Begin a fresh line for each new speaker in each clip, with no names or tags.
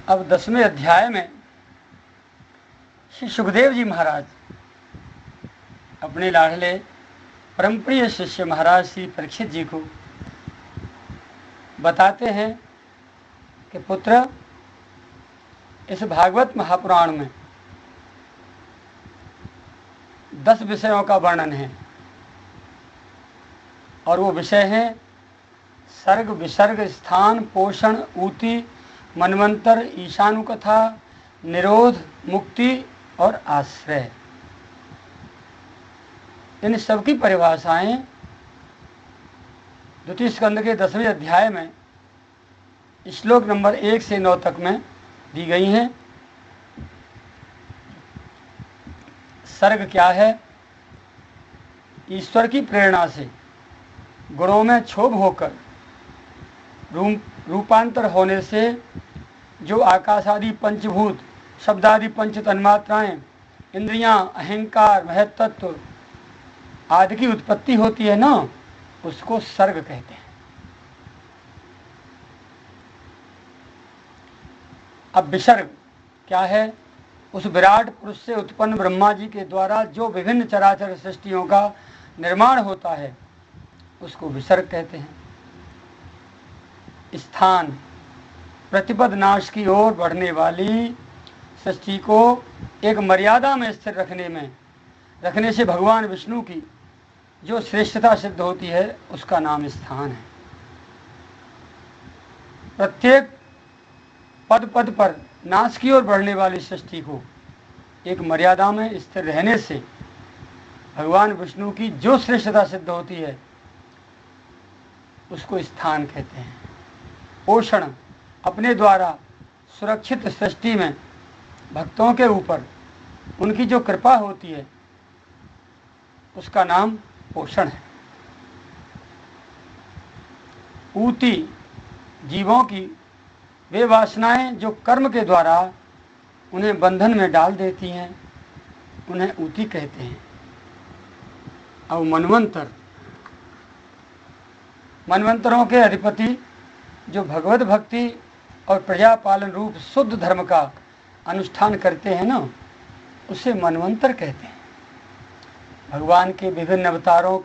अब 10वें अध्याय में श्री सुखदेव जी महाराज अपने लाडले परम प्रिय शिष्य महाराज श्री परीक्षित जी को बताते हैं कि पुत्र, इस भागवत महापुराण में 10 विषयों का वर्णन है और वो विषय है सर्ग, विसर्ग, स्थान, पोषण, ऊति, मनवंतर, ईशानुकथा, निरोध, मुक्ति और आश्रय। इन सबकी परिभाषाएं द्वितीय स्कंद के 10वें अध्याय में श्लोक नंबर 1 से 9 तक में दी गई हैं। सर्ग क्या है? ईश्वर की प्रेरणा से गुणों में क्षोभ होकर रूपांतर होने से जो आकाश आदि पंचभूत, शब्द आदि पंच तन्मात्राएं, इंद्रियां, अहंकार, महत्त्व आदि की उत्पत्ति होती है ना, उसको सर्ग कहते हैं। अब विसर्ग क्या है? उस विराट पुरुष से उत्पन्न ब्रह्मा जी के द्वारा जो विभिन्न चराचर सृष्टियों का निर्माण होता है उसको विसर्ग कहते हैं। स्थान, प्रतिपद नाश की ओर बढ़ने वाली सृष्टि को एक मर्यादा में स्थिर रखने से भगवान विष्णु की जो श्रेष्ठता सिद्ध होती है उसका नाम स्थान है। प्रत्येक पद पद पर नाश की ओर बढ़ने वाली सृष्टि को एक मर्यादा में स्थिर रहने से भगवान विष्णु की जो श्रेष्ठता सिद्ध होती है उसको स्थान कहते हैं। पोषण, अपने द्वारा सुरक्षित सृष्टि में भक्तों के ऊपर उनकी जो कृपा होती है उसका नाम पोषण है। ऊति, जीवों की वे वासनाएं जो कर्म के द्वारा उन्हें बंधन में डाल देती हैं उन्हें ऊति कहते हैं। अब मनवंतर, मनवंतरों के अधिपति जो भगवत भक्ति और प्रजा पालन रूप शुद्ध धर्म का अनुष्ठान करते हैं ना, उसे मनवंतर कहते हैं। भगवान के विभिन्न अवतारों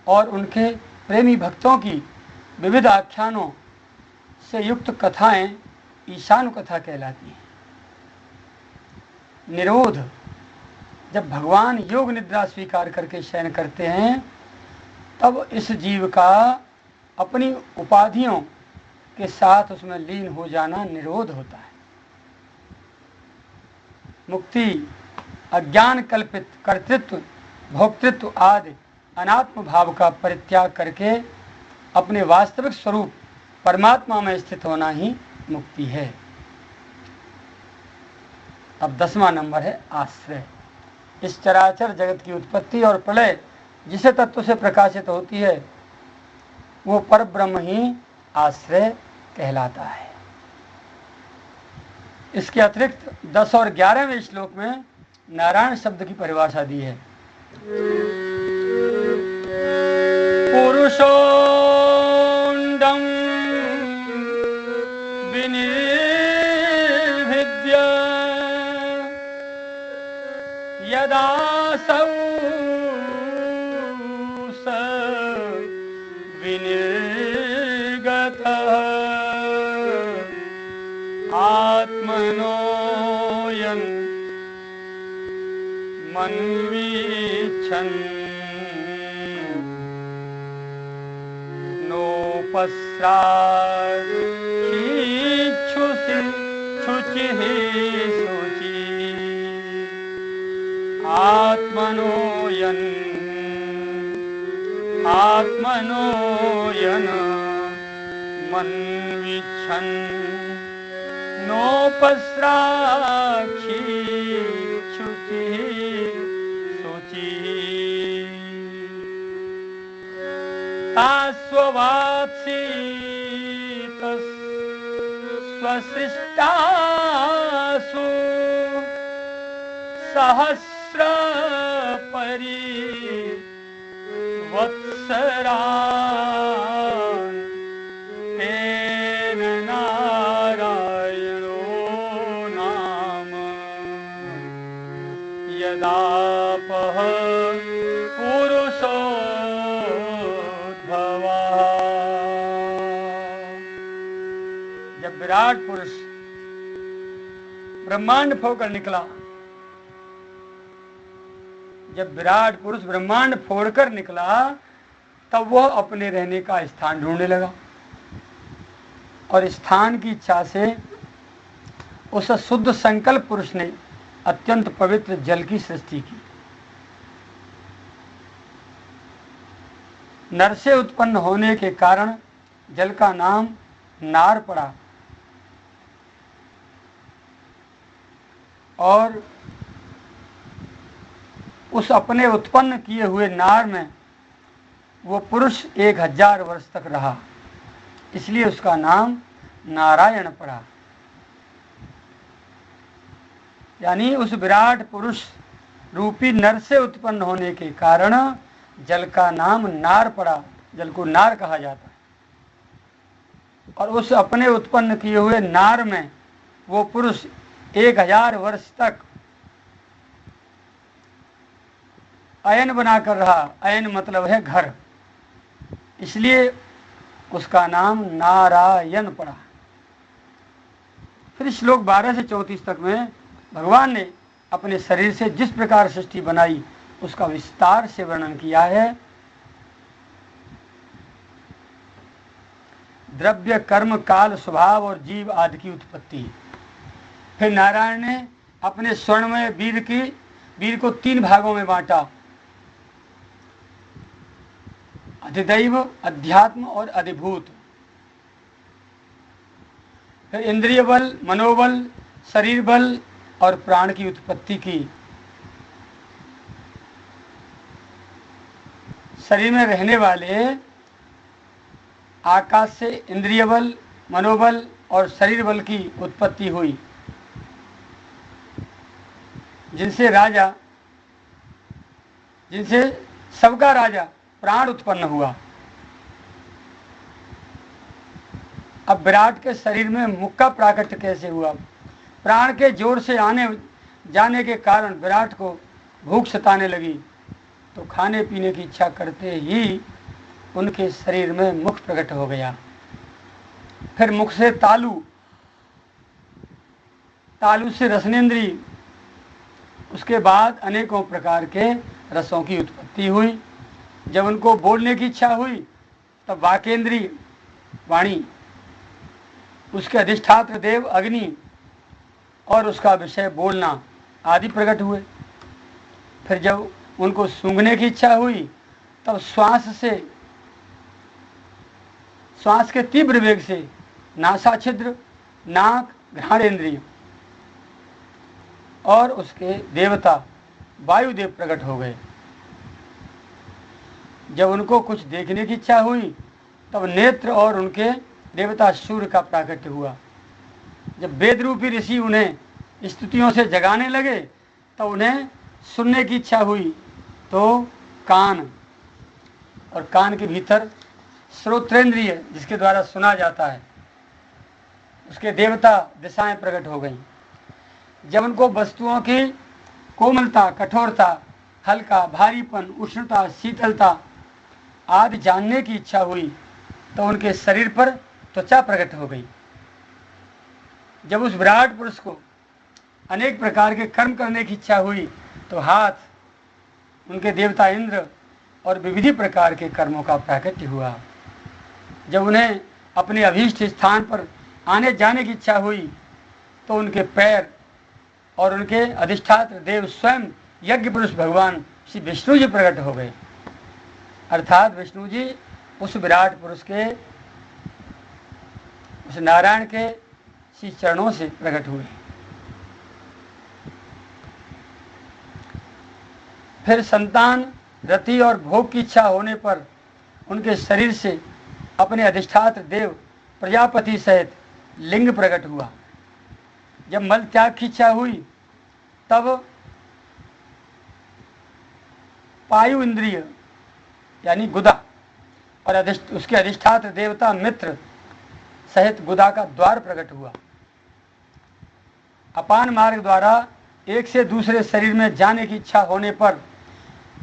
और उनके प्रेमी भक्तों की विविध आख्यानों से युक्त कथाएं ईशानुकथा कहलाती हैं। निरोध, जब भगवान योग निद्रा स्वीकार करके शयन करते हैं तब इस जीव का अपनी उपाधियों के साथ उसमें लीन हो जाना निरोध होता है। मुक्ति, अज्ञान कल्पित कर्तृत्व, भोक्तृत्व आदि अनात्म भाव का परित्याग करके अपने वास्तविक स्वरूप परमात्मा में स्थित होना ही मुक्ति है। अब 10वां नंबर है आश्रय। इस चराचर जगत की उत्पत्ति और प्रलय जिसे तत्व से प्रकाशित होती है वो परब्रह्म ही आश्रय कहलाता है। इसके अतिरिक्त 10 और 11वें श्लोक में नारायण शब्द की परिभाषा दी है। पुरुषोंडम विनिर्भिद्य यदासौ स विनिर्गतः आत्मनोऽयं मन्वीच्छन् नोपस्राक्षीच्छुषि शुचिः शुचि आत्मनोऽयं मन्वीच्छन् नोपस्राक्षी शुचि शुचि तास्ववात्सीत स्वसृष्टासु सहस्र परिवत्सरान् तेन नारायणो जब विराट पुरुष ब्रह्मांड फोड़कर निकला, जब विराट पुरुष ब्रह्मांड फोड़कर निकला, तब वह अपने रहने का स्थान ढूंढने लगा और स्थान की इच्छा से उस शुद्ध संकल्प पुरुष ने अत्यंत पवित्र जल की सृष्टि की। नर से उत्पन्न होने के कारण जल का नाम नार पड़ा और उस अपने उत्पन्न किए हुए नार में वो पुरुष 1000 वर्ष तक रहा, इसलिए उसका नाम नारायण पड़ा। यानी उस विराट पुरुष रूपी नर से उत्पन्न होने के कारण जल का नाम नार पड़ा, जल को नार कहा जाता है। और उस अपने उत्पन्न किए हुए नार में वो पुरुष 1000 वर्ष तक अयन बनाकर रहा। अयन मतलब है घर, इसलिए उसका नाम नारायण पड़ा। फिर श्लोक 12 से 34 तक में भगवान ने अपने शरीर से जिस प्रकार सृष्टि बनाई उसका विस्तार से वर्णन किया है। द्रव्य, कर्म, काल, स्वभाव और जीव आदि की उत्पत्ति। फिर नारायण ने अपने स्वर्णमय वीर को 3 भागों में बांटा, अधिदैव, अध्यात्म और अधिभूत। फिर इंद्रिय बल, मनोबल, शरीर बल और प्राण की उत्पत्ति की। शरीर में रहने वाले आकाश से इंद्रिय बल, मनोबल और शरीर बल की उत्पत्ति हुई, जिनसे सबका राजा प्राण उत्पन्न हुआ। अब विराट के शरीर में मुख का प्राकट्य कैसे हुआ? प्राण के जोर से आने जाने के कारण विराट को भूख सताने लगी, तो खाने पीने की इच्छा करते ही उनके शरीर में मुख प्रकट हो गया। फिर मुख से तालु से रसनेन्द्रिय, उसके बाद अनेकों प्रकार के रसों की उत्पत्ति हुई। जब उनको बोलने की इच्छा हुई तब वाकेंद्रीय वाणी, उसके अधिष्ठात्र देव अग्नि और उसका विषय बोलना आदि प्रकट हुए। फिर जब उनको सूंघने की इच्छा हुई तब श्वास के तीव्र वेग से नासा छिद्र, नाक, घ्राणेन्द्रिय और उसके देवता वायुदेव प्रकट हो गए। जब उनको कुछ देखने की इच्छा हुई तब नेत्र और उनके देवता सूर्य का प्राकट्य हुआ। जब वेद रूपी ऋषि उन्हें स्तुतियों से जगाने लगे तब उन्हें सुनने की इच्छा हुई तो कान, और कान के भीतर श्रोत्रेंद्रिय जिसके द्वारा सुना जाता है, उसके देवता दिशाएं प्रकट हो गईं। जब उनको वस्तुओं की कोमलता, कठोरता, हल्का, भारीपन, उष्णता, शीतलता आदि जानने की इच्छा हुई तो उनके शरीर पर त्वचा प्रकट हो गई। जब उस विराट पुरुष को अनेक प्रकार के कर्म करने की इच्छा हुई तो हाथ, उनके देवता इंद्र और विविध प्रकार के कर्मों का प्राकट्य हुआ। जब उन्हें अपने अभीष्ट स्थान पर आने जाने की इच्छा हुई तो उनके पैर और उनके अधिष्ठात्र देव स्वयं यज्ञ पुरुष भगवान श्री विष्णु जी प्रकट हो गए। अर्थात विष्णु जी उस विराट पुरुष के, उस नारायण के श्री चरणों से प्रकट हुए। फिर संतान, रति और भोग की इच्छा होने पर उनके शरीर से अपने अधिष्ठात्र देव प्रजापति सहित लिंग प्रकट हुआ। जब मल त्याग की इच्छा हुई तब पायु इंद्रिय यानी गुदा और उसके अधिष्ठात्र देवता मित्र सहित गुदा का द्वार प्रकट हुआ। अपान मार्ग द्वारा एक से दूसरे शरीर में जाने की इच्छा होने पर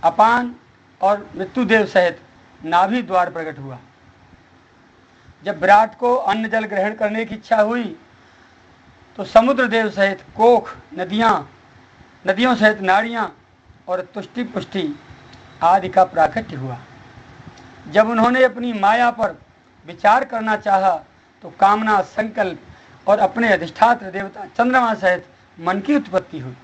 अपान और मृत्युदेव सहित नाभि द्वार प्रकट हुआ। जब विराट को अन्न जल ग्रहण करने की इच्छा हुई तो समुद्र देव सहित कोख, नदियों सहित नाड़ियाँ और तुष्टि पुष्टि आदि का प्राकट्य हुआ। जब उन्होंने अपनी माया पर विचार करना चाहा तो कामना, संकल्प और अपने अधिष्ठात्र देवता चंद्रमा सहित मन की उत्पत्ति हुई।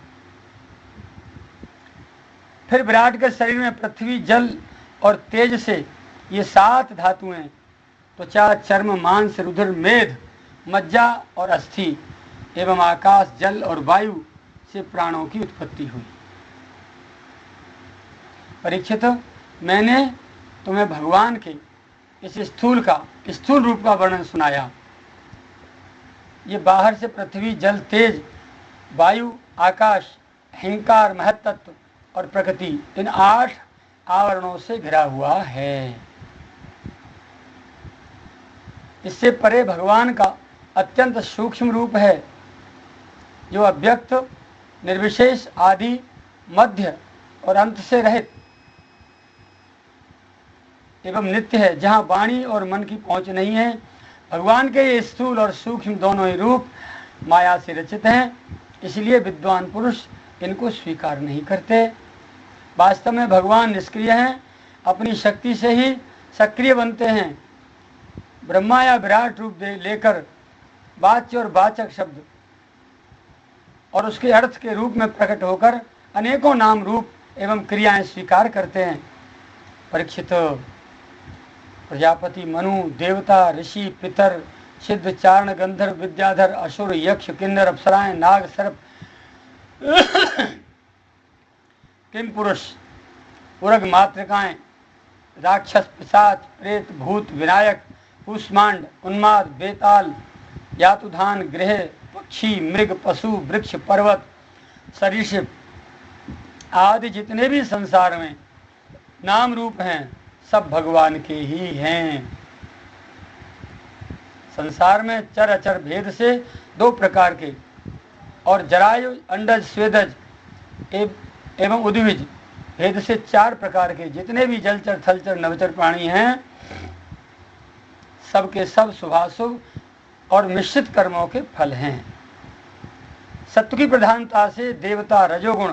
फिर विराट के शरीर में पृथ्वी, जल और तेज से ये 7 धातुएं त्वचा, चर्म, मांस, रुधिर, मेद, मज्जा और अस्थि एवं आकाश, जल और वायु से प्राणों की उत्पत्ति हुई। परीक्षित, मैंने तुम्हें भगवान के इस स्थूल रूप का वर्णन सुनाया। ये बाहर से पृथ्वी, जल, तेज, वायु, आकाश, अहंकार, महत्त्व और प्रकृति, इन 8 आवरणों से घिरा हुआ है। इससे परे भगवान का अत्यंत सूक्ष्म रूप है जो अव्यक्त, निर्विशेष, आदि, मध्य और अंत से रहित एवं नित्य है, जहाँ वाणी और मन की पहुंच नहीं है। भगवान के ये स्थूल और सूक्ष्म दोनों ही रूप माया से रचित हैं, इसलिए विद्वान पुरुष इनको स्वीकार नहीं करते। वास्तव में भगवान निष्क्रिय हैं, अपनी शक्ति से ही सक्रिय बनते हैं। ब्रह्मा या विराट रूप लेकर वाच्य और वाचक शब्द और उसके अर्थ के रूप में प्रकट होकर अनेकों नाम, रूप एवं क्रियाएं स्वीकार करते हैं। परीक्षित, प्रजापति, मनु, देवता, ऋषि, पितर, सिद्ध, चारण, गंधर्व, विद्याधर, असुर, यक्ष, किन्नर, अप्सराएं, नाग, सर्प, किम पुरुष, उरग, मातृकाएं, राक्षस, पिशाच, प्रेत, भूत, विनायक, कूष्मांड, उन्माद, बेताल, यातुधान, गृह, पक्षी, मृग, पशु, वृक्ष, पर्वत, सरीसृप आदि जितने भी संसार में नाम रूप हैं सब भगवान के ही हैं। संसार में चर अचर भेद से 2 प्रकार के और जरायु, अंडज, स्वेदज एवं उद्भिज भेद से 4 प्रकार के जितने भी जलचर, थलचर, नवचर प्राणी हैं, सबके सब शुभाशुभ और मिश्रित कर्मों के फल हैं। सत्व की प्रधानता से देवता, रजोगुण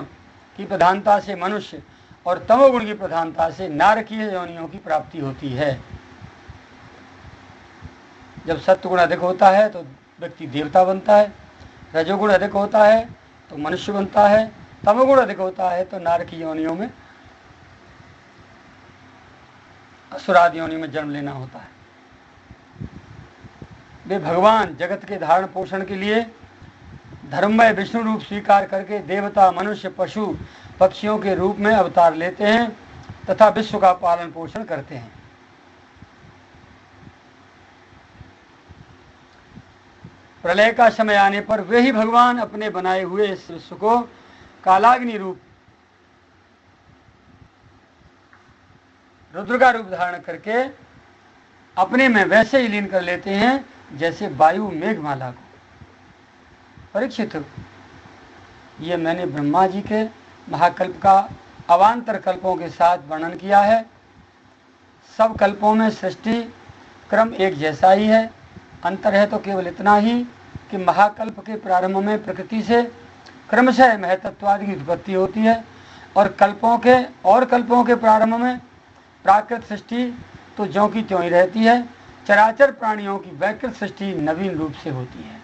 की प्रधानता से मनुष्य और तमोगुण की प्रधानता से नारकीय योनियों की प्राप्ति होती है। जब सत्वगुण अधिक होता है तो व्यक्ति देवता बनता है, रजोगुण अधिक होता है तो मनुष्य बनता है, तमोगुण अधिक होता है तो नारकीय योनियों में, असुरादि योनि में जन्म लेना होता है। वे भगवान जगत के धारण पोषण के लिए धर्ममय विष्णु रूप स्वीकार करके देवता, मनुष्य, पशु, पक्षियों के रूप में अवतार लेते हैं तथा विश्व का पालन पोषण करते हैं। प्रलय का समय आने पर वे ही भगवान अपने बनाए हुए इस विश्व को कालाग्नि रूप, रुद्र का रूप धारण करके अपने में वैसे ही लीन कर लेते हैं जैसे वायु मेघमाला को। परीक्षित, ये मैंने ब्रह्मा जी के महाकल्प का अवान्तर कल्पों के साथ वर्णन किया है। सब कल्पों में सृष्टि क्रम एक जैसा ही है। अंतर है तो केवल इतना ही कि महाकल्प के प्रारंभ में प्रकृति से क्रमशः महतत्वादि की उत्पत्ति होती है और कल्पों के प्रारंभ में प्राकृत सृष्टि तो ज्यों की त्यों ही रहती है। चराचर प्राणियों की वैकृत सृष्टि नवीन रूप से होती है।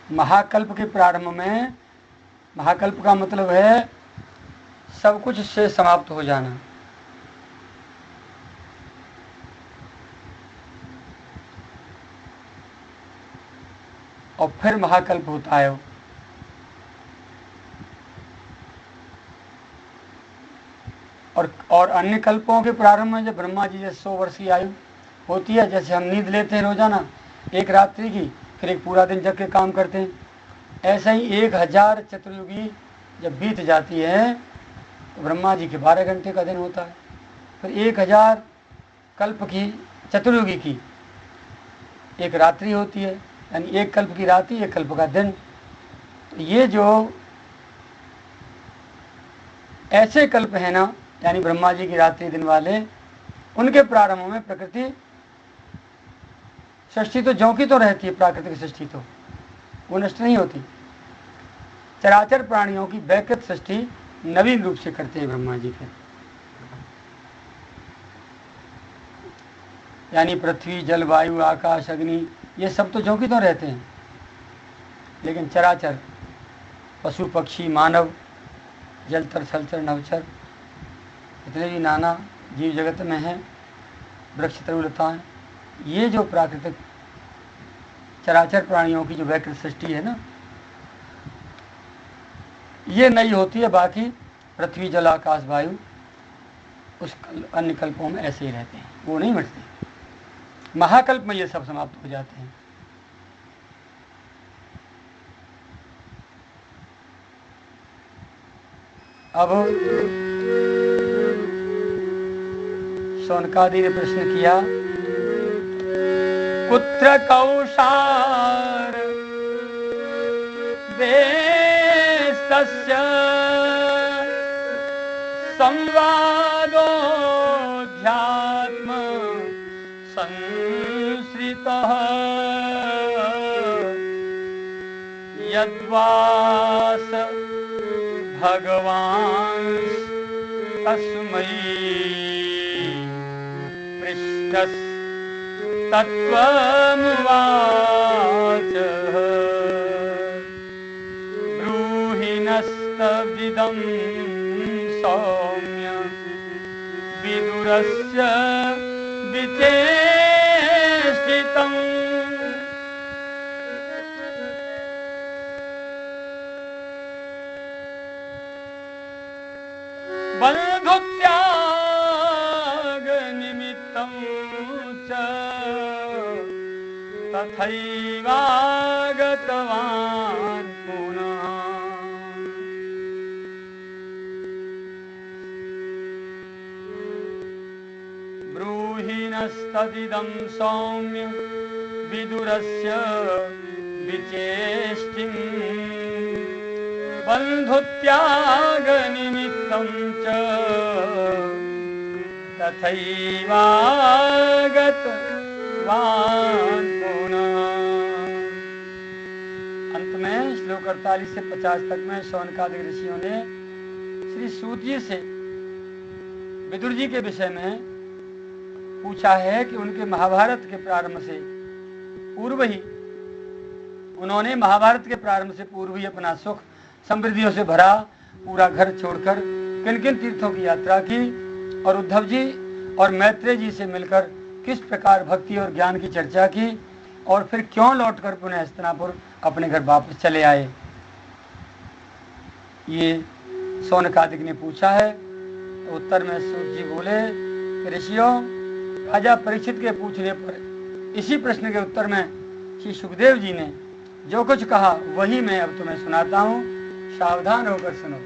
महाकल्प के प्रारंभ में, महाकल्प का मतलब है सब कुछ से समाप्त हो जाना। और फिर महाकल्प होता है। और अन्य कल्पों के प्रारंभ में जब ब्रह्मा जी जैसे 100 वर्ष की आयु होती है, जैसे हम नींद लेते हैं रोजाना एक रात्रि की, फिर एक पूरा दिन जग के काम करते हैं, ऐसा ही 1000 चतुर्युगी जब बीत जाती है तो ब्रह्मा जी के 12 घंटे का दिन होता है। फिर 1000 कल्प की, चतुर्युगी की एक रात्रि होती है, यानी एक कल्प की रात्रि, एक कल्प का दिन। तो ये जो ऐसे कल्प है ना, यानी ब्रह्मा जी की रात्रि दिन वाले, उनके प्रारंभ में प्रकृति सृष्टि तो ज्यों की तो रहती है, प्राकृतिक सृष्टि तो वो नष्ट नहीं होती। चराचर प्राणियों की वैकृत सृष्टि नवीन रूप से करते हैं ब्रह्मा जी के, यानी पृथ्वी, जल, वायु, आकाश, अग्नि, ये सब तो ज्यों की तो रहते हैं, लेकिन चराचर पशु, पक्षी, मानव, जलचर, थलचर, नभचर, इतने भी नाना जीव जगत में हैं, वृक्ष, तरुलताएं, ये जो प्राकृतिक चराचर प्राणियों की जो वैकृत सृष्टि है ना, ये नई होती है। बाकी पृथ्वी, जल, आकाश, वायु उस अन्य कल्पों में ऐसे ही रहते हैं, वो नहीं मिटते। महाकल्प में ये सब समाप्त हो जाते हैं। अब शौनकादि ने प्रश्न किया, कुत्र कौशार देशस्य संवादोऽध्यात्म संश्रितः यद्वास भगवान् तस्मै पृष्ठस् तत्त्वमुवाच ब्रूहि नस्तविदं सौम्य विदुरस्य विचेष्टितम्। बन्धुत्याग निमित्तं च तथैवागतवान् पुनः। ब्रूहि नस्तदिदं सौम्य विदुरस्य विचेष्टिम् बन्धुत्याग निमित्तं च तथैवागतवान् पुनः। अंत में श्लोक 48 से 50 तक में शौनकादि ऋषियों ने श्री सूत जी से विदुर जी के विषय में पूछा है कि उनके महाभारत के प्रारंभ से पूर्व ही, उन्होंने महाभारत के प्रारंभ से पूर्व ही अपना सुख समृद्धियों से भरा पूरा घर छोड़कर किन किन तीर्थों की यात्रा की, और उद्धव जी और मैत्रेय जी से मिलकर किस प्रकार भक्ति और ज्ञान की चर्चा की, और फिर क्यों लौटकर पुनः हस्तिनापुर अपने घर वापस चले आए, ये शौनकादिक ने पूछा है। तो उत्तर में सूत जी बोले कि ऋषियों, राजा परीक्षित के पूछने पर इसी प्रश्न के उत्तर में श्री सुखदेव जी ने जो कुछ कहा वही मैं अब तुम्हें सुनाता हूँ, सावधान होकर सुनो।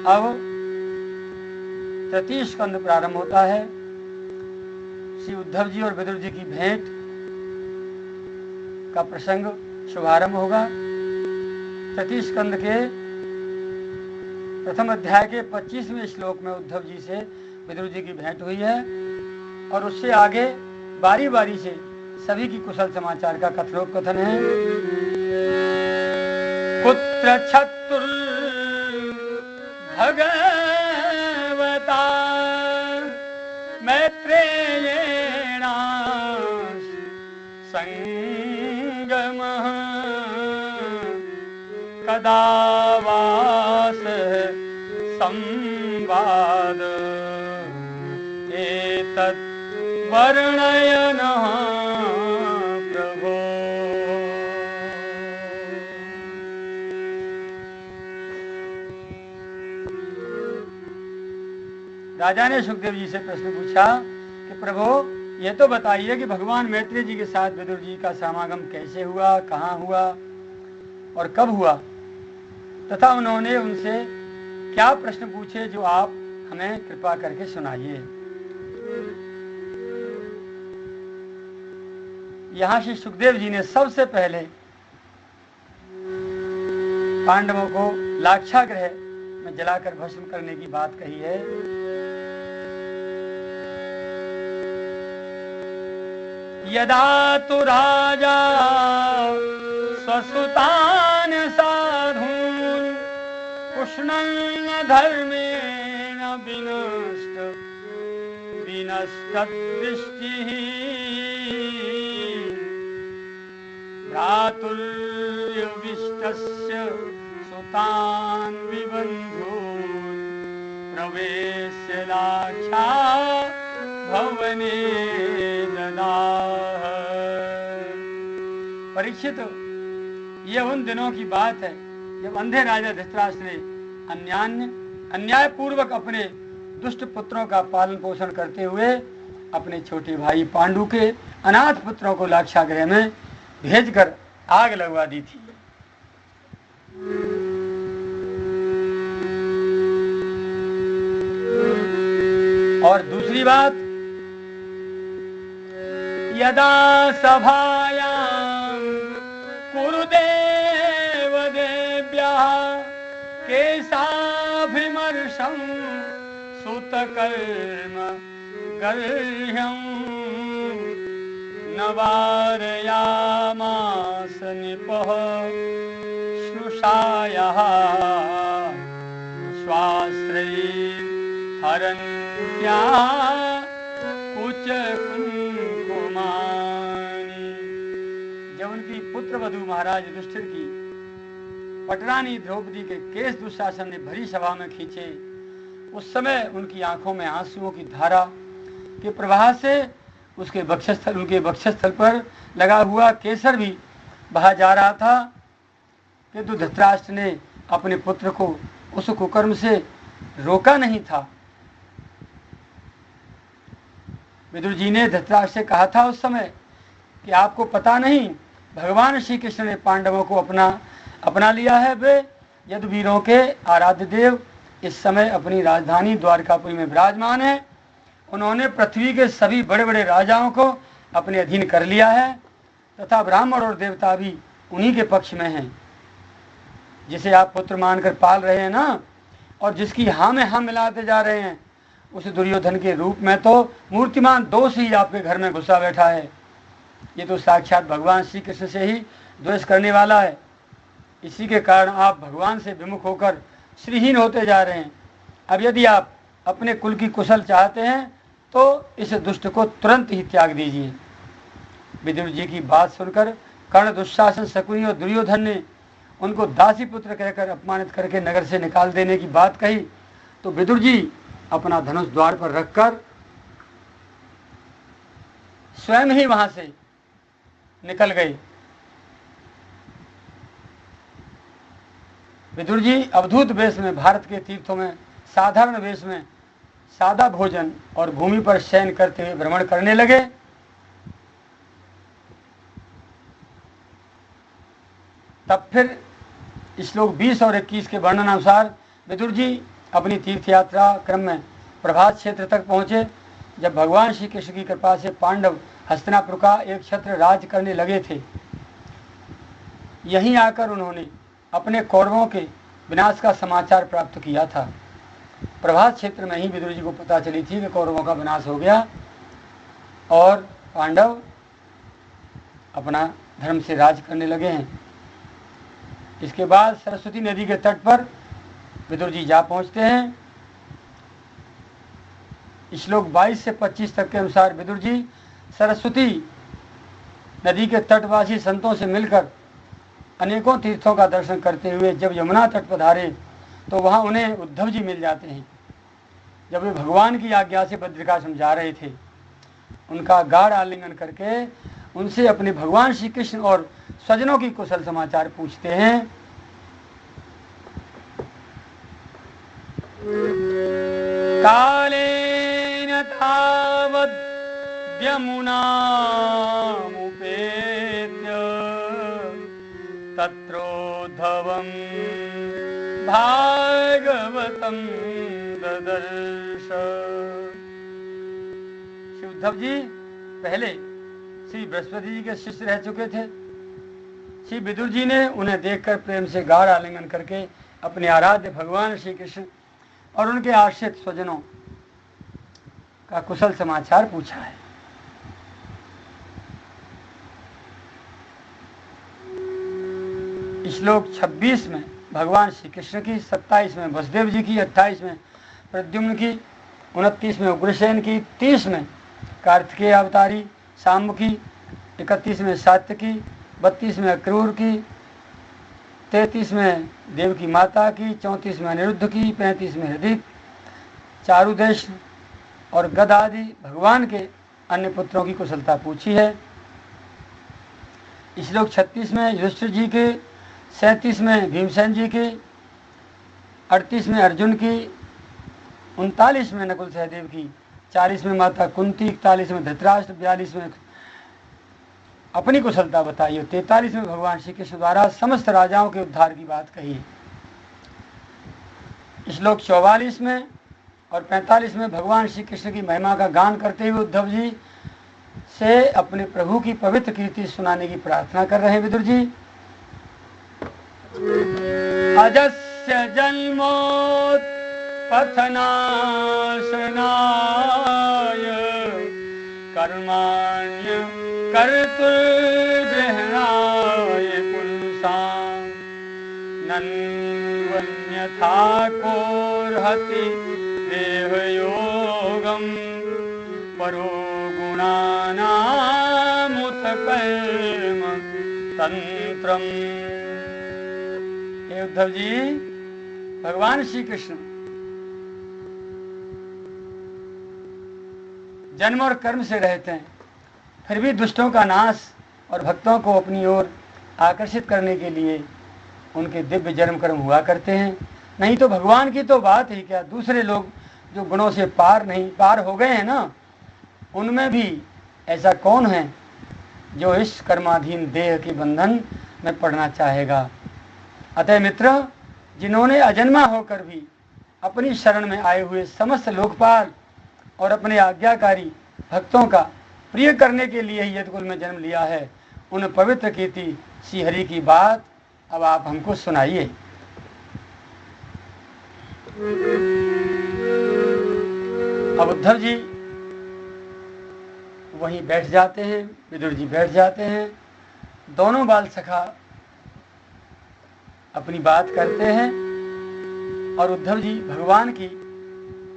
अब तृतीय स्कंद प्रारंभ होता है। श्री उद्धव जी और विदुर जी की भेंट का प्रसंग शुभारंभ होगा। तृतीय स्कंद के प्रथम अध्याय के 25वें श्लोक में उद्धव जी से विदुर जी की भेंट हुई है, और उससे आगे बारी बारी से सभी की कुशल समाचार का कथनोपकथन है। पुत्र छत्तुर भगवता मैत्रेयेण संगमः कदा वास संवाद एतत् वर्णयनः प्रभो। राजा ने सुखदेव जी से प्रश्न पूछा कि प्रभु, ये तो बताइए कि भगवान मैत्रेय जी के साथ विदुर जी का समागम कैसे हुआ, कहाँ हुआ और कब हुआ, तथा उन्होंने उनसे क्या प्रश्न पूछे जो आप हमें कृपा करके सुनाइए। यहां श्री सुखदेव जी ने सबसे पहले पांडवों को लाक्षागृह में जलाकर भस्म करने की बात कही है। यदा तु राजा स्वसुतान साधून् पुष्णन् धर्मेण विनष्टदृष्टिः भ्रातुर्यविष्टस्य सुतान् विबन्धून् प्रवेश्य लाक्षा भवने ददाह। परीक्षित, ये उन दिनों की बात है जब अंधे राजा धृतराष्ट्र ने अन्याय पूर्वक अपने दुष्ट पुत्रों का पालन पोषण करते हुए अपने छोटे भाई पांडु के अनाथ पुत्रों को लाक्षागृह में भेजकर आग लगवा दी थी। और दूसरी बात, यदा सभायां कुरुदेव देव्याः केशाभिमर्शं सुतकर्म गर्ह्यम् न वारयामास निपः श्रुषायाः स्वाश्रयैर्हरन्त्या कुचकुङ्कुमानि। जब उनकी पुत्रवधू महाराज युधिष्ठिर की पटरानी द्रौपदी के केस दुशासन ने भरी सभा में खींचे, उस समय उनकी आंखों में आंसुओं की धारा के प्रवाह से उनके वक्षस्थल पर लगा हुआ केसर भी बहा जा रहा था। किंतु धृतराष्ट्र ने अपने पुत्र को उस कुकर्म से रोका नहीं था। विदुर जी ने धृतराष्ट्र से कहा था उस समय कि आपको पता नहीं, भगवान श्री कृष्ण ने पांडवों को अपना लिया है। वे यदुवीरों के आराध्य देव इस समय अपनी राजधानी द्वारकापुरी में विराजमान है। उन्होंने पृथ्वी के सभी बड़े बड़े राजाओं को अपने अधीन कर लिया है तथा ब्राह्मण और देवता भी उन्हीं के पक्ष में हैं। जिसे आप पुत्र मानकर पाल रहे हैं ना, और जिसकी हाँ में हाँ मिलाते जा रहे हैं, उस दुर्योधन के रूप में तो मूर्तिमान दोष ही आपके घर में घुसा बैठा है। ये तो साक्षात भगवान श्री कृष्ण से ही द्वेष करने वाला है। इसी के कारण आप भगवान से विमुख होकर श्रीहीन होते जा रहे हैं। अब यदि आप अपने कुल की कुशल चाहते हैं तो इस दुष्ट को तुरंत ही त्याग दीजिए। विदुर जी की बात सुनकर कर्ण, दुशासन, शकुनी और दुर्योधन ने उनको दासी पुत्र कहकर अपमानित करके नगर से निकाल देने की बात कही तो विदुर जी अपना धनुष द्वार पर रखकर स्वयं ही वहां से निकल गए। विदुर जी अवधूत वेश में भारत के तीर्थों में साधारण वेश में सादा भोजन और भूमि पर शयन करते हुए भ्रमण करने लगे। तब फिर श्लोक 20 और 21 के वर्णन अनुसार विदुर जी अपनी तीर्थ यात्रा क्रम में प्रभात क्षेत्र तक पहुंचे। जब भगवान श्री कृष्ण की कृपा से पांडव हस्तिनापुर का एक क्षेत्र राज करने लगे थे, यहीं आकर उन्होंने अपने कौरवों के विनाश का समाचार प्राप्त किया था। प्रभात क्षेत्र में ही विदुर जी को पता चली थी कि कौरवों का विनाश हो गया और पांडव अपना धर्म से राज करने लगे हैं। इसके बाद सरस्वती नदी के तट पर विदुर जी जा पहुंचते हैं। श्लोक 22 से 25 तक के अनुसार विदुर जी सरस्वती नदी के तटवासी संतों से मिलकर अनेकों तीर्थों का दर्शन करते हुए जब यमुना तट पर धारे तो वहां उन्हें उद्धव जी मिल जाते हैं। जब वे भगवान की आज्ञा से बद्रिकाश्रम जा रहे थे, उनका गाढ़ आलिंगन करके उनसे अपने भगवान श्री कृष्ण और स्वजनों की कुशल समाचार पूछते हैं। कालेन तावद् यमुनामुपेत्य तत्रोद्धवं भागवतं ददर्श। उद्धव जी पहले श्री बृहस्पति जी के शिष्य रह चुके थे। श्री विदुर जी ने उन्हें देखकर प्रेम से गाढ़ आलिंगन करके अपने आराध्य भगवान श्री कृष्ण और उनके आश्रित स्वजनों का कुशल समाचार पूछा है। श्लोक 26 में भगवान श्री कृष्ण की, 27 में वसुदेव जी की, 28 में प्रद्युम्न की, 29 में उग्रसेन की, 30 में कार्तिकेय अवतारी शाम्ब की, 31 में सात्यकी, 32 में अक्रूर की, 33 में देव की माता की, 34 में अनिरुद्ध की, 35 में हृदय, चारुदेश और गद आदि भगवान के अन्य पुत्रों की कुशलता पूछी है। श्लोक 36 में युधिष्ठिर जी के, 37 में भीमसेन जी के, 38 में अर्जुन की, 39 में नकुल सहदेव की, 40 में माता कुंती, 41 में धृतराष्ट्र, 42 में अपनी कुशलता बताई और 43 में भगवान श्री कृष्ण द्वारा समस्त राजाओं के उद्धार की बात कही है। श्लोक 44 में और 45 में भगवान श्री कृष्ण की महिमा का गान करते हुए उद्धव जी से अपने प्रभु की पवित्र कीर्ति सुनाने की प्रार्थना कर रहे हैं विदुर जी। अजस्य जन्मोत्पथनाशनाय कर्माण्य कर्तुर्गृहणाय पुंसां नन्वन्यथा कोर्हति देहयोगं परो गुणानामुत कर्म तंत्रम्। हे उद्धव जी, भगवान श्री कृष्ण जन्म और कर्म से रहते हैं, फिर भी दुष्टों का नाश और भक्तों को अपनी ओर आकर्षित करने के लिए उनके दिव्य जन्म कर्म हुआ करते हैं। नहीं तो भगवान की तो बात ही क्या, दूसरे लोग जो गुणों से पार हो गए हैं ना, उनमें भी ऐसा कौन है जो इस कर्माधीन देह के बंधन में पड़ना चाहेगा। अतः मित्र, जिन्होंने अजन्मा होकर भी अपनी शरण में आए हुए समस्त लोकपाल और अपने आज्ञाकारी भक्तों का प्रिय करने के लिए ही यदुकुल में जन्म लिया है, उन पवित्र कीर्ति श्री हरि की बात अब आप हमको सुनाइए। अब उद्धव जी वहीं बैठ जाते हैं, विदुर जी बैठ जाते हैं, दोनों बाल सखा अपनी बात करते हैं और उद्धव जी भगवान की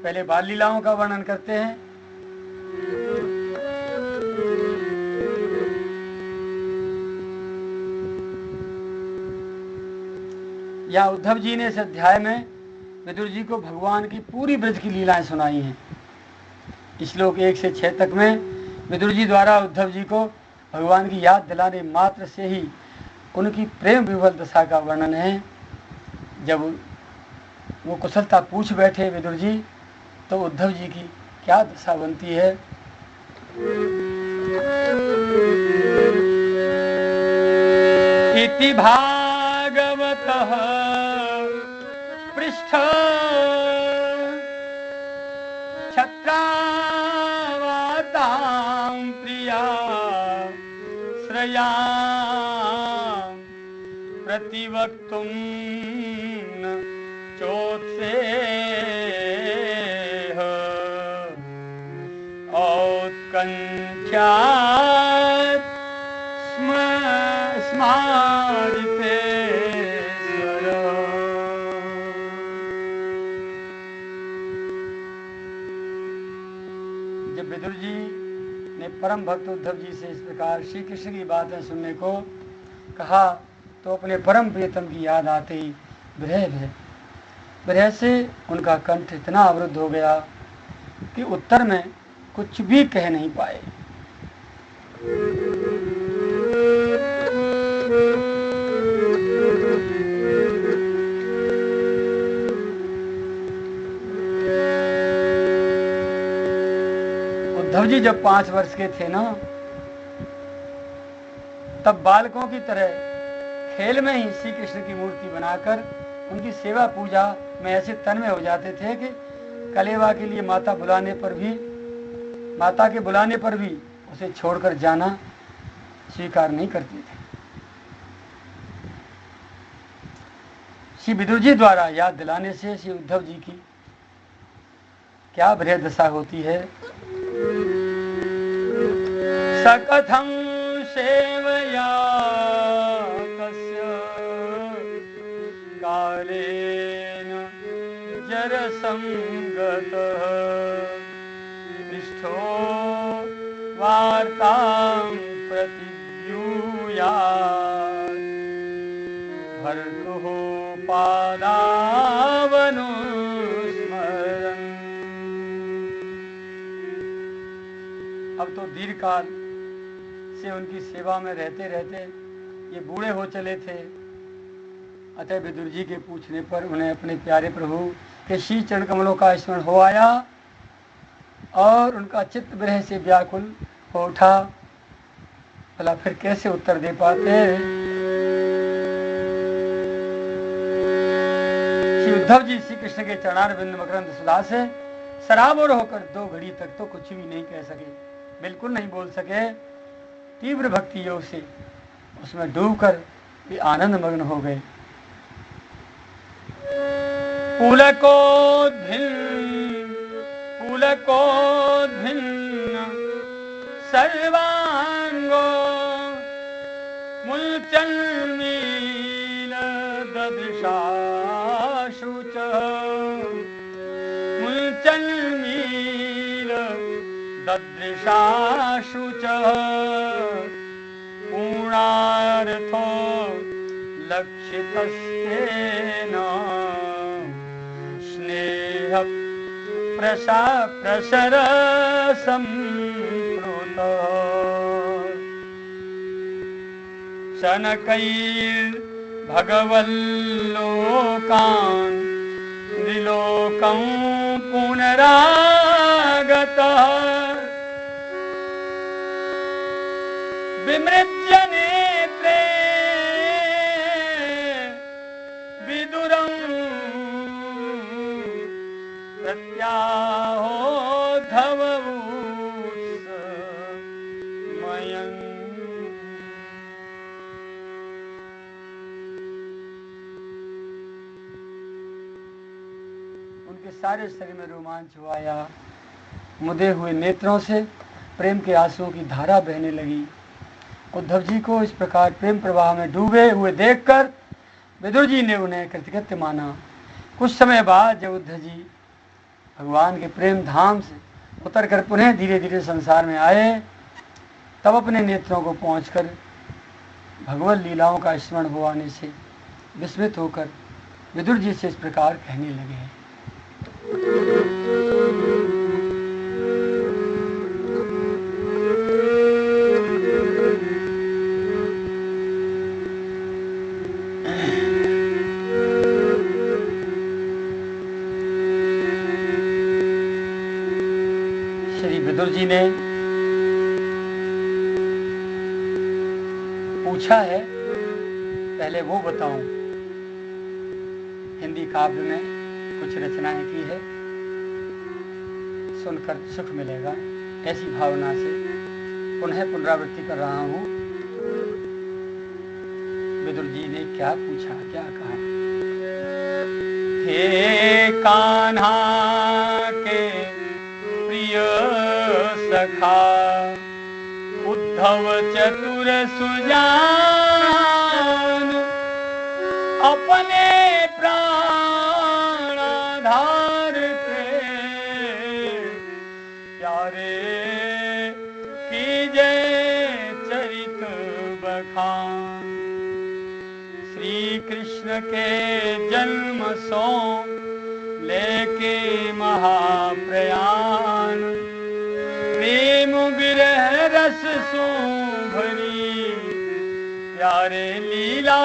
पहले बाल लीलाओं का वर्णन करते हैं। या उद्धव जी ने इस अध्याय में विदुर जी को भगवान की पूरी ब्रज की लीलाएं सुनाई हैं। श्लोक 1 से 6 तक में विदुर जी द्वारा उद्धव जी को भगवान की याद दिलाने मात्र से ही उनकी प्रेम विवल दशा का वर्णन है। जब वो कुशलता पूछ बैठे विदुर जी, तो उद्धव जी की क्या दशा बनती है। इति भागवतः पृष्ठ छत्रावातां प्रिया श्रया प्रतिवक्तुं न चोत्सेह औत्कण्ठ्यात् स्मारिते स्वर। जब विदुर जी ने परम भक्त उद्धव जी से इस प्रकार श्री कृष्ण की बातें सुनने को कहा, तो अपने परम प्रियतम की याद आते ही विरह से उनका कंठ इतना अवरुद्ध हो गया कि उत्तर में कुछ भी कह नहीं पाए। उद्धव जी जब 5 वर्ष के थे ना, तब बालकों की तरह खेल में ही श्री कृष्ण की मूर्ति बनाकर उनकी सेवा पूजा में ऐसे तन्मय हो जाते थे कि कलेवा के लिए माता बुलाने पर भी माता के बुलाने पर भी उसे छोड़कर जाना स्वीकार नहीं करते थे। श्री विदुर जी द्वारा याद दिलाने से श्री उद्धव जी की क्या बृहद दशा होती है। सकथं सेवया कस्य कालेन जरसंगतः पृष्ठो वार्तां प्रतिब्रूयात् भर्तुः पादावनुस्मरन्। अब तो दीर्घकाल से उनकी सेवा में रहते रहते ये बूढ़े हो चले थे। अतः विदुर जी के पूछने पर उन्हें अपने प्यारे प्रभु के श्री चरण कमलों का स्मरण हो आया और उनका चित्त विरह से व्याकुल हो उठा। भला फिर कैसे उत्तर दे पाते। श्री उद्धव जी श्री कृष्ण के चरणारविंद मकरंद सुधा से सराबोर होकर 2 घड़ी तक तो कुछ भी नहीं कह सके, बिल्कुल नहीं बोल सके। तीव्र भक्ति योग से उसमें डूबकर वे आनंद मग्न हो गए। पुलकोद्भिन्न सर्वांगो मुलचन्मील ददृशाशु च मुलचन्मील ददृशाशु च पूर्णार्थो लक्षितस्तेन स्नेह प्रसरसंप्लुत शनकैर्भगवल्लोकान् त्रिलोकं पुनरागतः विमृज्य नेत्रे विदुरं प्रत्याहोद्धववूत्समयम्। उनके सारे शरीर में रोमांच हो आया। मुदे हुए नेत्रों से प्रेम के आंसुओं की धारा बहने लगी। उद्धव जी को इस प्रकार प्रेम प्रवाह में डूबे हुए देखकर विदुर जी ने उन्हें कृतकृत्य माना। कुछ समय बाद जब उद्धव जी भगवान के प्रेम धाम से उतरकर पुनः धीरे धीरे संसार में आए, तब अपने नेत्रों को पहुंचकर भगवत लीलाओं का स्मरण हो आने से विस्मित होकर विदुर जी से इस प्रकार कहने लगे। विदुर जी ने पूछा है, पहले वो बताऊं। हिंदी काव्य में कुछ रचनाएं की है, सुनकर सुख मिलेगा, ऐसी भावना से पुनः पुनरावृत्ति कर रहा हूं। विदुर जी ने क्या पूछा, क्या कहा। हे कान्हा के प्रिय सखा उद्धव चतुर सुजान, अपने प्राण आधार पे प्यारे कीजे चरित बखान। श्री कृष्ण के जन्म सो लेके महाप्रयाण, प्रेम विरह रस सो भरी प्यारे लीला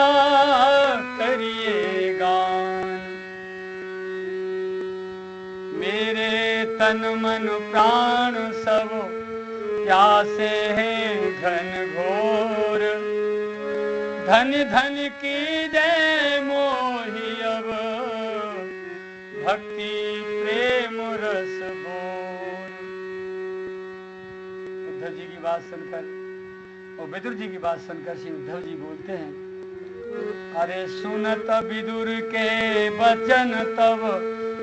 करिए गान। मेरे तन मन प्राण सब प्यासे हैं घन घोर, धन धन की जय मोहि अब भक्ति प्रेम रस बोल। की बात सुनकर और विदुर जी की बात सुनकर श्री उद्धव जी बोलते हैं, अरे सुनत विदुर के वचन तब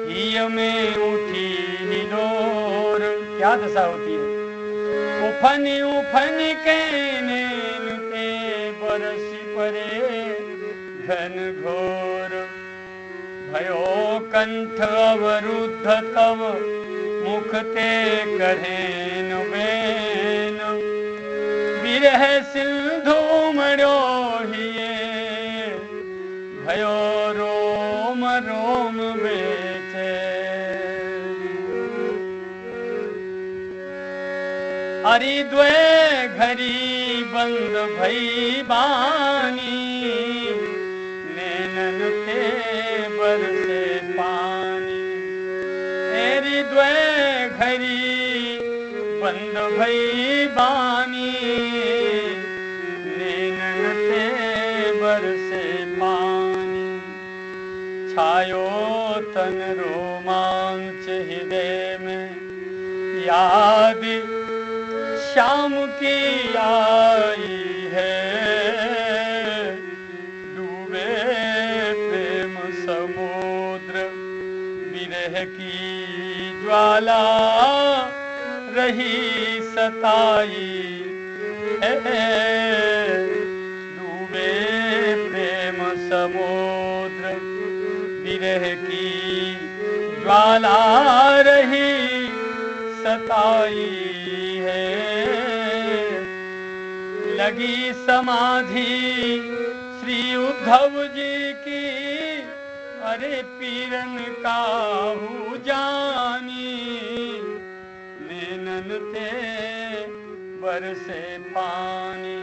हिय में उठी हिलोर। क्या दशा होती है, उफनी उफनी के नैन ते बरसी परे घन घोर। भयो कंठ अवरुद्ध तब मुख ते करेन बेन। विरह सिंधु मरो हिये भयो रोम रोम बेचे। हरि द्वे घड़ी बंद भई बानी नैनन ते बरसे पानी। तेरी द्वे घड़ी बंद भई बानी नैनन ते बरसे पानी। छायो तन रोमांच हृदय में याद श्याम की आई है। डूबे प्रेम समुद्र विरह की ज्वाला रही सताई है। डूबे प्रेम समुद्र विरह की ज्वाला रही सताई है। लगी समाधि श्री उद्धव जी की अरे पीरन काहू जानी। नैनन ते बरसे पानी।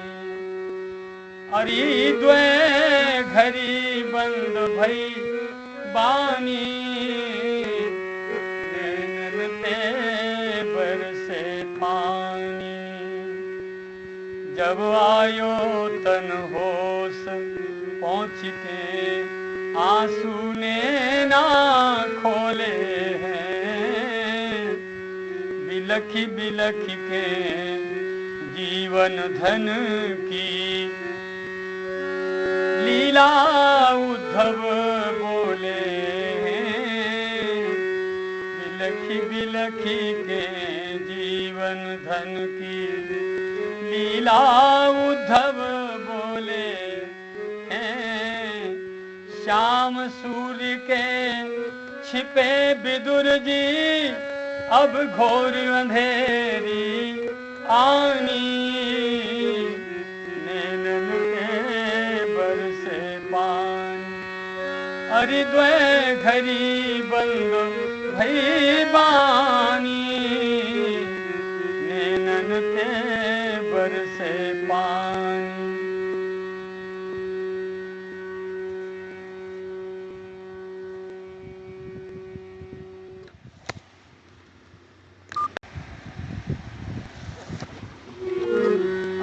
अरे द्वे घड़ी बंद भई बानी नैनन ते बरसे पानी। जब आयो तन होश पहुँचते आंसू ने ना खोले हैं। बिलखी बिलखी के जीवन धन की लीला उद्धव बोले हैं। बिलखी बिलखी के जीवन धन की लीला उद्धव बोले हैं। श्याम सूर्य के छिपे विदुर जी अब घोर अंधेरी आनी। नैनन के बरसे पानी। अरे द्वे घड़ी बंद भई बानी नैनन ते बरसे पानी।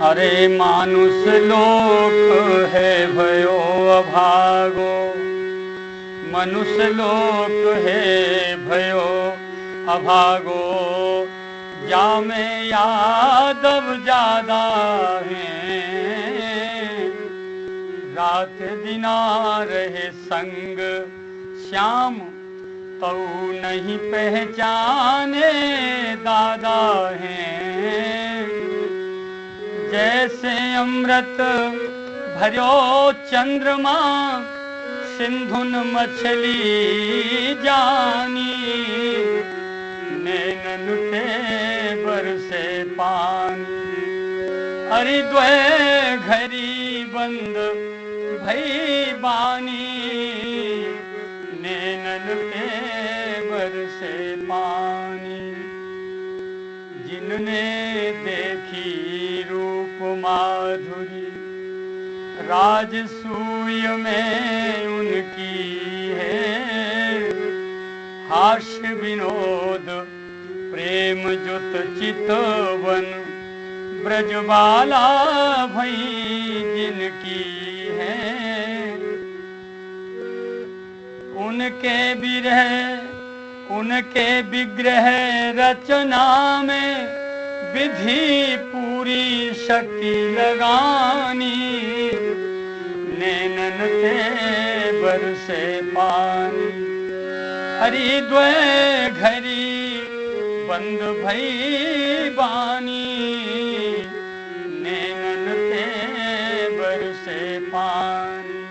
अरे मानुष लोक है भयो अभागो। मनुष्य लोक है भयो अभागो। जामे यादव ज्यादा हैं। रात दिना रहे संग श्याम तऊ नहीं पहचाने दादा हैं। जैसे अमृत भरो चंद्रमा सिंधुन मछली जानी। नैनन ते बरसे पानी। अरे द्वे घड़ी बंद भई बानी नैनन ते बरसे पानी। जिनने देखी रूप माधुरी राजसूय में उनकी है। हास्य विनोद प्रेम जुत चितवन ब्रजबाला भई जिनकी है। उनके विग्रह रचना में विधि पूरी शक्ति लगानी, नैनन ते बरसे पानी। हरिद्वय घरी बंद भई बानी, नैनन ते बरसे पानी।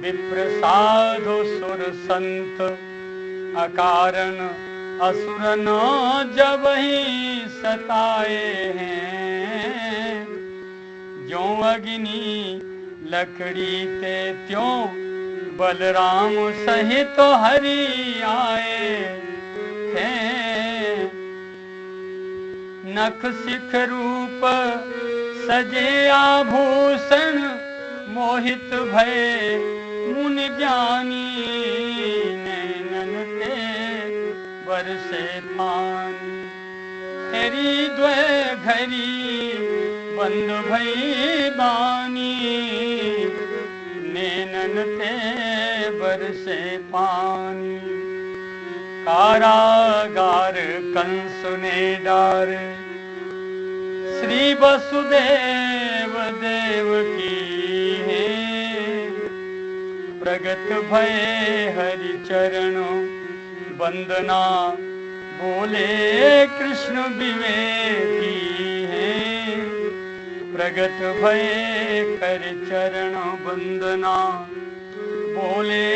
विप्र साधु सुर संत अकारण असुर न जब ही सताए हैं। ज्यों अग्नि लकड़ी ते त्यों बलराम सहित हरि आए हैं। नख सिख रूप सजे आभूषण, मोहित भय मुनि ज्ञानी, नैनन ते बरसे पानी। हरिद्वय घरी बंद भई बानी, नैनन ते बरसे पानी। कारागार कंस ने डारे, श्री वसुदेव देव की है। प्रगट भय हरि चरणों वंदना, बोले कृष्ण विवेकी है। प्रगट भय हरि चरणों वंदना, बोले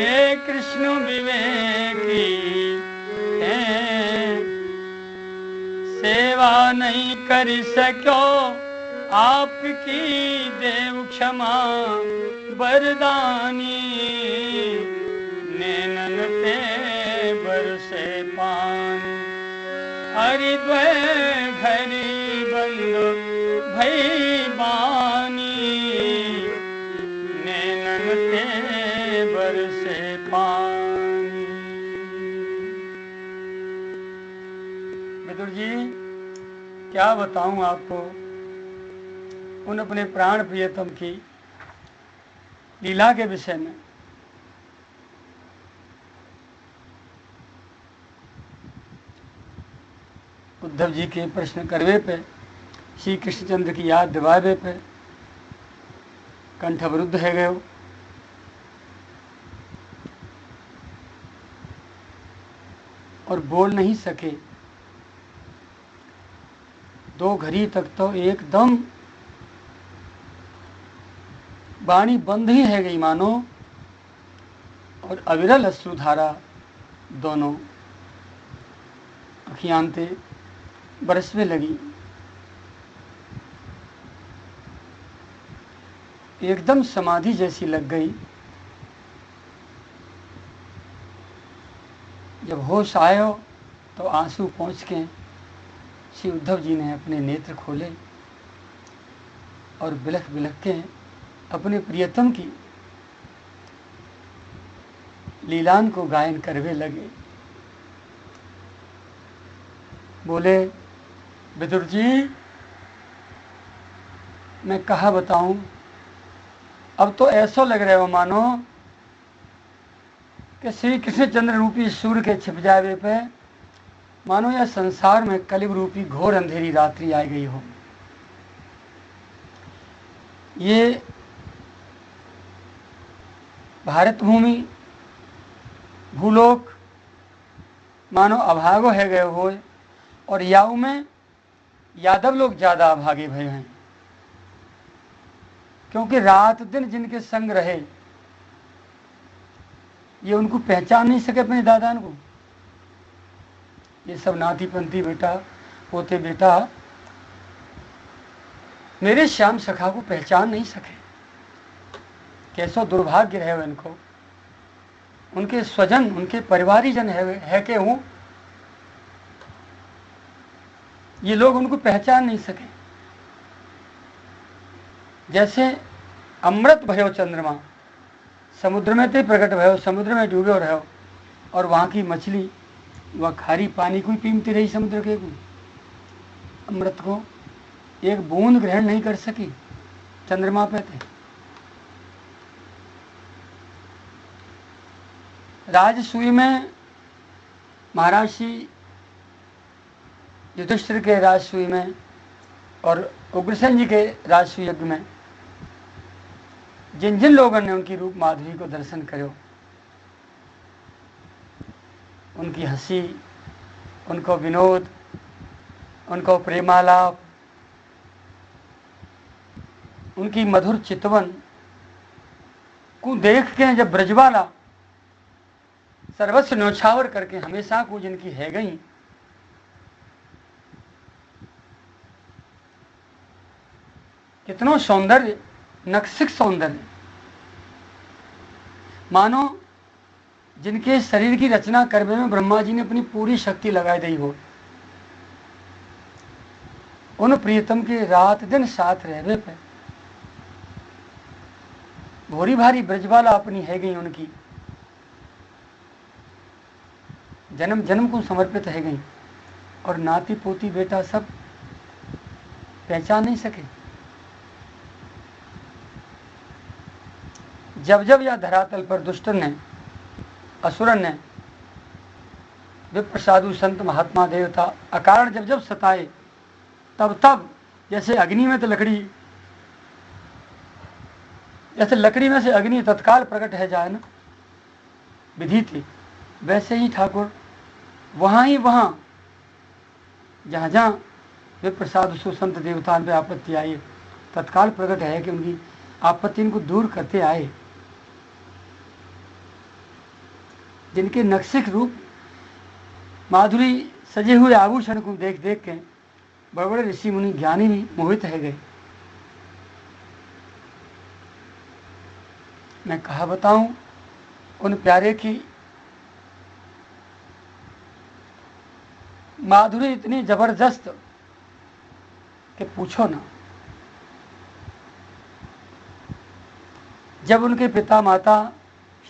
कृष्ण विवेकी है। सेवा नहीं कर सको आपकी देव क्षमा वरदानी, नैनन ते बरसे पानी। हरिद्वय घरी बंद भई बानी, नैनन ते बरसे पानी। विदुर जी, क्या बताऊं आपको उन अपने प्राण प्रियतम की लीला के विषय में। उद्धव जी के प्रश्न करवे पे, श्री कृष्णचंद्र की याद दिवावे पे कंठ अवरुद्ध है गए और बोल नहीं सके। 2 घड़ी तक तो एकदम वाणी बंद ही है गई मानो, और अविरल अश्रुधारा दोनों अखियांते बरसने लगी। एकदम समाधि जैसी लग गई। जब होश आयो तो आंसू पहुँच के श्री उद्धव जी ने अपने नेत्र खोले और बिलख बिलख के अपने प्रियतम की लीलान को गायन करवे लगे। बोले, विदुर जी, मैं कहा बताऊं, अब तो ऐसा लग रहा हो मानो कि श्री कृष्णचंद्र रूपी सूर्य के छिप जावे पे मानो यह संसार में कलिब रूपी घोर अंधेरी रात्रि आ गई हो। ये भारत भूमि भूलोक मानो अभागो है गए हो, और याऊ में यादव लोग ज्यादा अभागे भय हैं, क्योंकि रात दिन जिनके संग रहे ये उनको पहचान नहीं सके अपने दादान को। ये सब नाती पंथी बेटा पोते बेटा मेरे श्याम सखा को पहचान नहीं सके। कैसो दुर्भाग्य रहे इनको, उनके स्वजन उनके परिवारीजन है के हूं, ये लोग उनको पहचान नहीं सके। जैसे अमृत भयो चंद्रमा, समुद्र में ते प्रकट भयो, समुद्र में डूबे रहो, और वहां की मछली वह खारी पानी को ही पीमती रही समुद्र के को। अमृत को एक बूंद ग्रहण नहीं कर सकी चंद्रमा पे थे। राजसूय में महाराज श्री युधिष्ठिर के राजसूय में और उग्रसेन जी के राजसूय यज्ञ में जिन जिन लोगों ने उनकी रूप माधुरी को दर्शन करो, उनकी हंसी, उनको विनोद, उनको प्रेमालाप, उनकी मधुर चितवन को देख के जब ब्रजवाला सर्वस्व न्यौछावर करके हमेशा को जिनकी है गई, कितनो सौंदर्य, नक्सिक सौंदर्य, मानो जिनके शरीर की रचना करने में ब्रह्मा जी ने अपनी पूरी शक्ति लगाई दी हो। उन प्रियतम के रात दिन साथ रहवे पे भोरी भारी ब्रजवाला अपनी है गई, उनकी जन्म जन्म को समर्पित है गई, और नाती पोती बेटा सब पहचान नहीं सके। जब जब यह धरातल पर दुष्टन ने, असुरन ने, विप्र साधु संत महात्मा देवता अकारण जब जब सताए, तब तब जैसे अग्नि में तो लकड़ी, जैसे लकड़ी में से अग्नि तत्काल प्रकट है जाए ना, विधि थी, वैसे ही ठाकुर वहां ही वहां जहां जहां विप्र साधु सुसंत देवताओं पे आपत्ति आई, तत्काल प्रकट है कि उनकी आपत्ति को दूर करते आए। जिनके नक्सिक रूप माधुरी सजे हुए आभूषण को देख देख के बड़े बड़े ऋषि मुनि ज्ञानी भी मोहित है गए। मैं कहा बताऊं उन प्यारे की माधुरी इतनी जबरदस्त कि पूछो ना। जब उनके पिता माता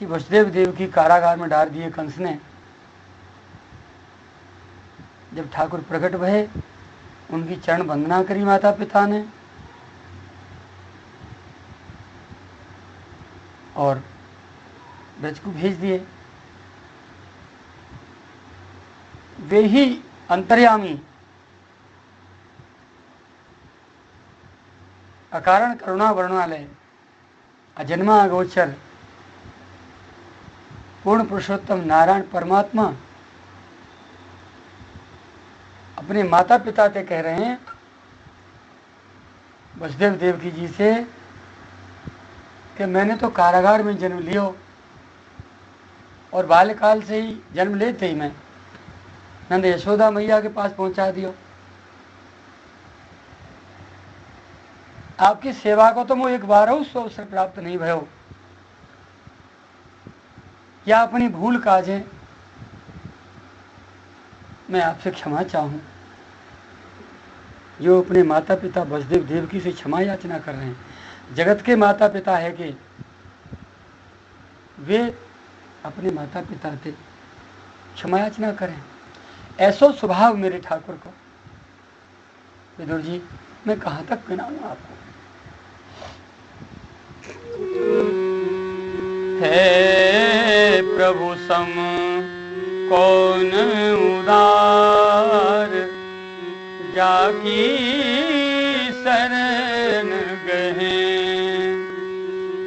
श्री वसुदेव देव की कारागार में डाल दिए कंस ने, जब ठाकुर प्रकट भये, उनकी चरण वंदना करी माता पिता ने, और ब्रज को भेज दिए। वे ही अंतर्यामी, अकारण करुणा वर्णालय, अजन्मा अगोचर, पूर्ण पुरुषोत्तम नारायण परमात्मा अपने माता पिता से कह रहे हैं, वसुदेव देवकी जी से, कि मैंने तो कारागार में जन्म लियो, और बाल्यकाल से ही जन्म लेते ही मैं नंद यशोदा मैया के पास पहुंचा दियो। आपकी सेवा को तो मैं एक बार अवसर प्राप्त नहीं भयो, या अपनी भूल काजे मैं आपसे क्षमा चाहूं। जो अपने माता पिता वसुदेव देवकी से क्षमा याचना कर रहे हैं, जगत के माता पिता है कि वे अपने माता पिता से क्षमा याचना करें। ऐसा स्वभाव मेरे ठाकुर को। विदुर जी, मैं कहाँ तक गिनाऊं आपको।
हे प्रभु सम कौन उदार, जाकी शरण गए।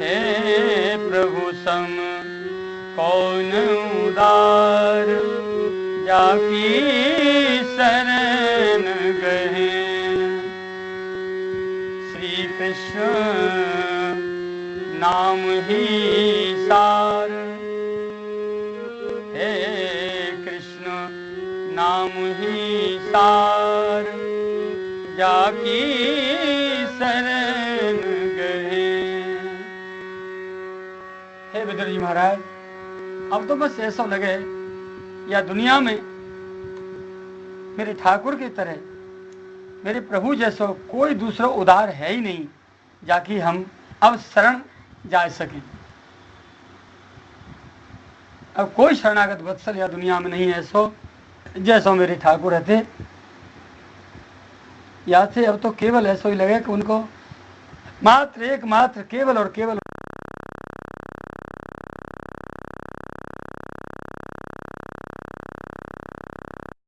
हे प्रभु सम कौन उदार, जाकी शरण गए। श्री कृष्ण नाम ही सार, हे कृष्ण नाम ही सार, जाकी शरण गए।
हे विदुर जी महाराज, अब तो बस ऐसा लगे या दुनिया में मेरे ठाकुर की तरह, मेरे प्रभु जैसा कोई दूसरा उदार है ही नहीं, जाकि हम अब शरण जा सकें। अब कोई शरणागत वत्सल या दुनिया में नहीं ऐसो जैसो मेरे ठाकुर रहते। या से अब तो केवल ऐसा ही लगे कि उनको मात्र एकमात्र केवल और केवल